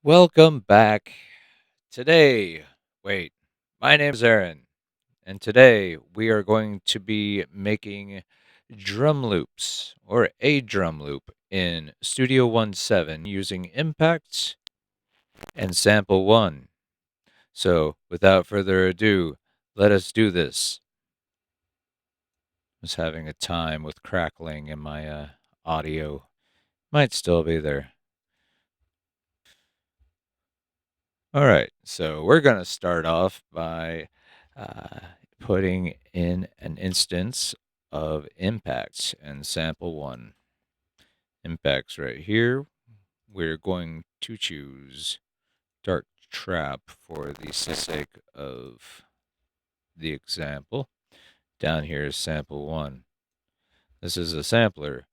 Welcome back. Today, wait, my name is Aaron, and today we are going to be making drum loops or a drum loop in Studio One 7 using impacts and sample 1. So, without further ado, let us do this. I was having a time with crackling in my audio. Might still be there. All right, so we're going to start off by uh, putting in an instance of impacts and sample 1. Impacts right here. We're going to choose Dark Trap for the sake of the example. Down here is sample 1. This is a sampler.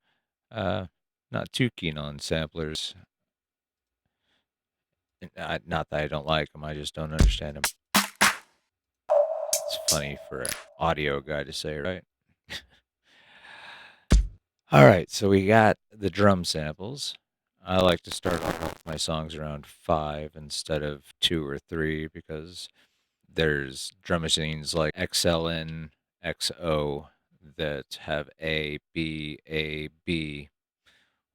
Not too keen on samplers. Not that I don't like them, I just don't understand them. It's funny for an audio guy to say, right? All right, so we got the drum samples. I like to start off my songs around 5 instead of 2 or 3 because there's drum machines like XLN, XO that have A, B,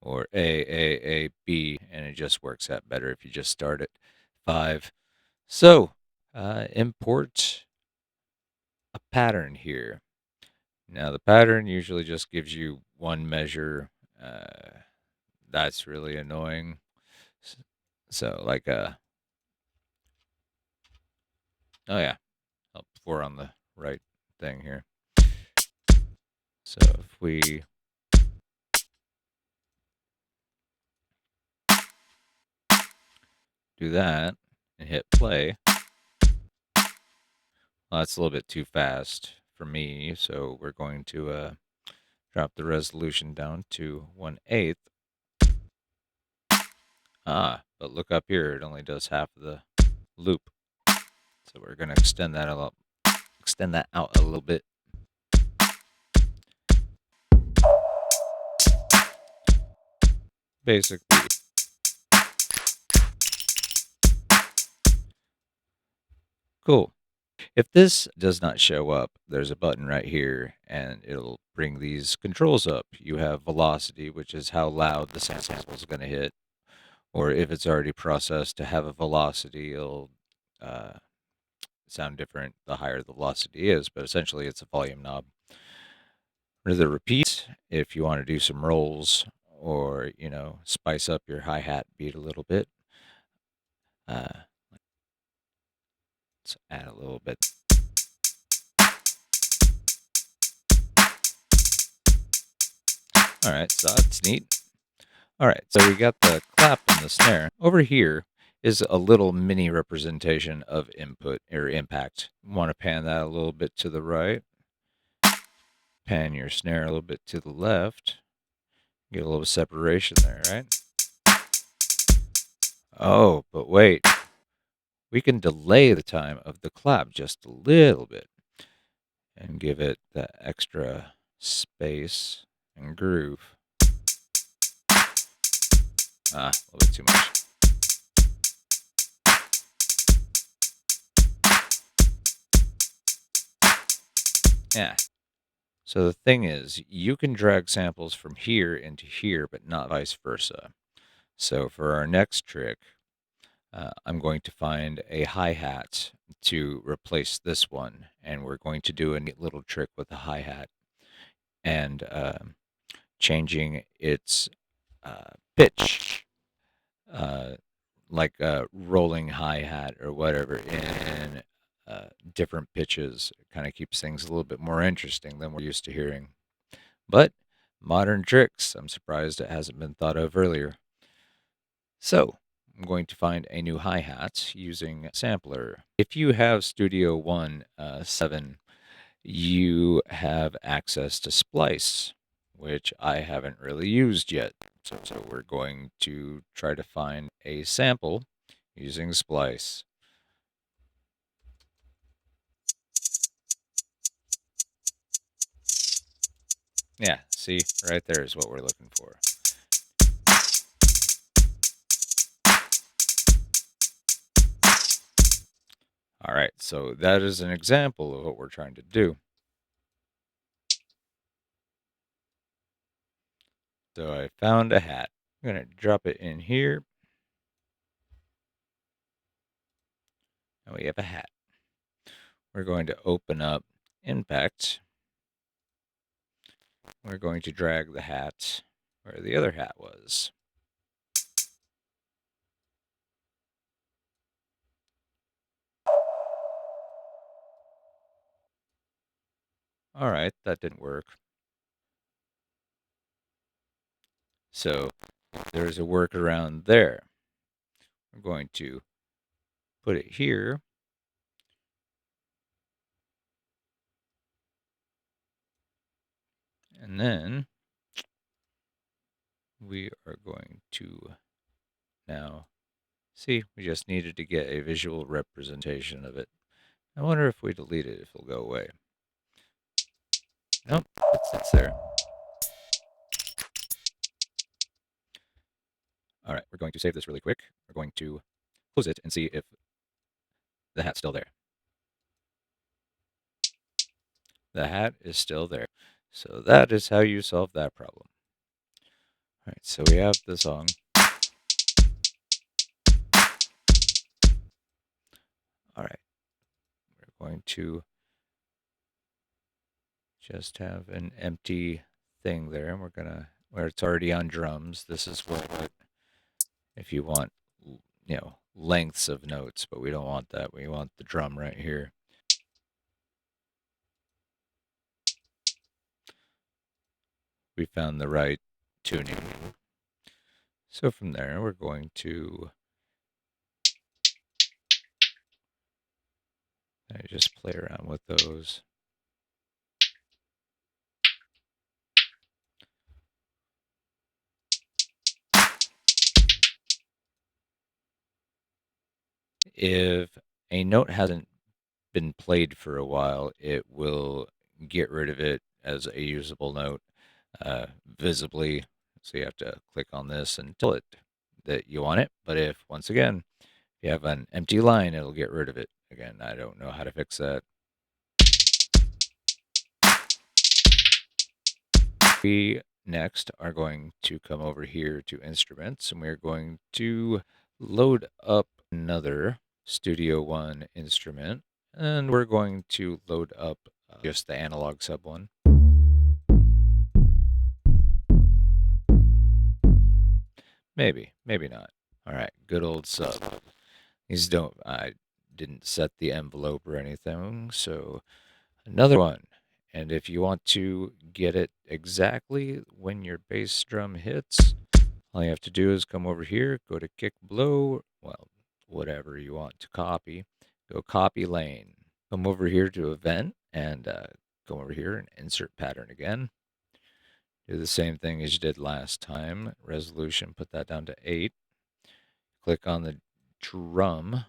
or A, B, and it just works out better if you just start at 5. So, import a pattern here. Now, the pattern usually just gives you one measure. That's really annoying. So, like, oh yeah, up 4 on the right thing here. So, if we do that and hit play, well, that's a little bit too fast for me. So, we're going to drop the resolution down to 1/8. But look up here, it only does half of the loop. So we're going to extend that out a little bit. Basically, cool. If this does not show up, there's a button right here and it'll bring these controls up. You have velocity, which is how loud the sample is going to hit, or if it's already processed to have a velocity, it'll uh, sound different the higher the velocity is, but essentially it's a volume knob. Or the repeat, if you want to do some rolls or, spice up your hi-hat beat a little bit. Let's add a little bit. All right, so that's neat. All right, so we got the clap and the snare. Over here is a little mini representation of input or impact. You want to pan that a little bit to the right. Pan your snare a little bit to the left. Get a little separation there, right? Oh, but wait. We can delay the time of the clap just a little bit and give it that extra space and groove. A little bit too much. Yeah. So the thing is, you can drag samples from here into here, but not vice versa. So for our next trick, I'm going to find a hi-hat to replace this one, and we're going to do a neat little trick with the hi-hat and changing its pitch, uh, like a rolling hi-hat or whatever in different pitches. It kind of keeps things a little bit more interesting than we're used to hearing. But modern tricks, I'm surprised it hasn't been thought of earlier. So I'm going to find a new hi-hat using sampler. If you have Studio One 7, you have access to splice, which I haven't really used yet. So we're going to try to find a sample using splice. Yeah, see, right there is what we're looking for. All right, so that is an example of what we're trying to do. So I found a hat. I'm going to drop it in here. And we have a hat. We're going to open up Impact. We're going to drag the hat where the other hat was. All right, that didn't work. So there's a workaround there. I'm going to put it here. And then we are going to now see, we just needed to get a visual representation of it. I wonder if we delete it, if it'll go away. Nope, it sits there. All right, we're going to save this really quick. We're going to close it and see if the hat's still there. The hat is still there. So that is how you solve that problem. All right, so we have the song. All right, we're going to just have an empty thing there. And we're going to, where it's already on drums, this is what, if you want, lengths of notes, but we don't want that. We want the drum right here. We found the right tuning. So from there, we're going to just play around with those. If a note hasn't been played for a while, it will get rid of it as a usable note visibly. So you have to click on this and tell it that you want it. But if, once again, if you have an empty line, it'll get rid of it. Again, I don't know how to fix that. We next are going to come over here to instruments, and we're going to load up another Studio One instrument, and we're going to load up just the analog sub one. Maybe, maybe not. All right, good old sub. I didn't set the envelope or anything, so another one. And if you want to get it exactly when your bass drum hits, all you have to do is come over here, go to kick blow, well, whatever you want to copy, go copy lane. Come over here to event and come over here and insert pattern again. Do the same thing as you did last time. Resolution, put that down to 8. Click on the drum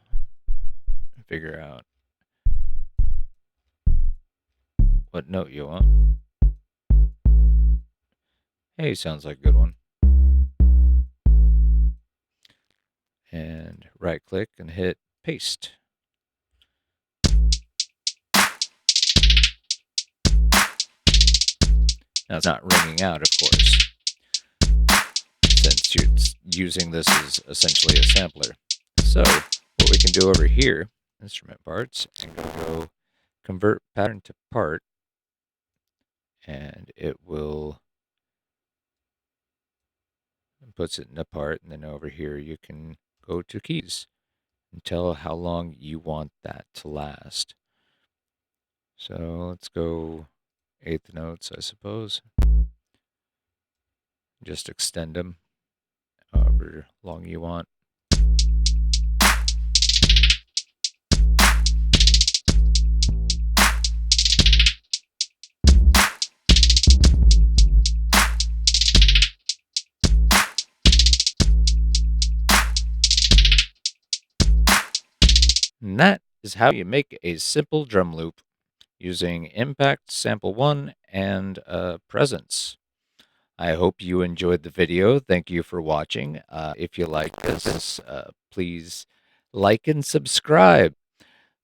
and figure out what note you want. Hey, sounds like a good one. And right click and hit paste. Now it's not ringing out, of course, since you're using this as essentially a sampler. So what we can do over here, instrument parts, and go convert pattern to part, and it will puts it in a part, and then over here you can go to keys and tell how long you want that to last. So let's go eighth notes, I suppose. Just extend them however long you want. And that is how you make a simple drum loop using Impact Sample 1 and Presence. I hope you enjoyed the video. Thank you for watching. If you like this, please like and subscribe.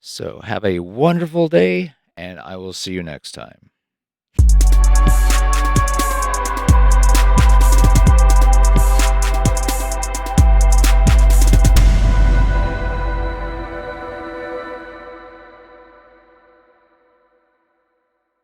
So have a wonderful day, and I will see you next time.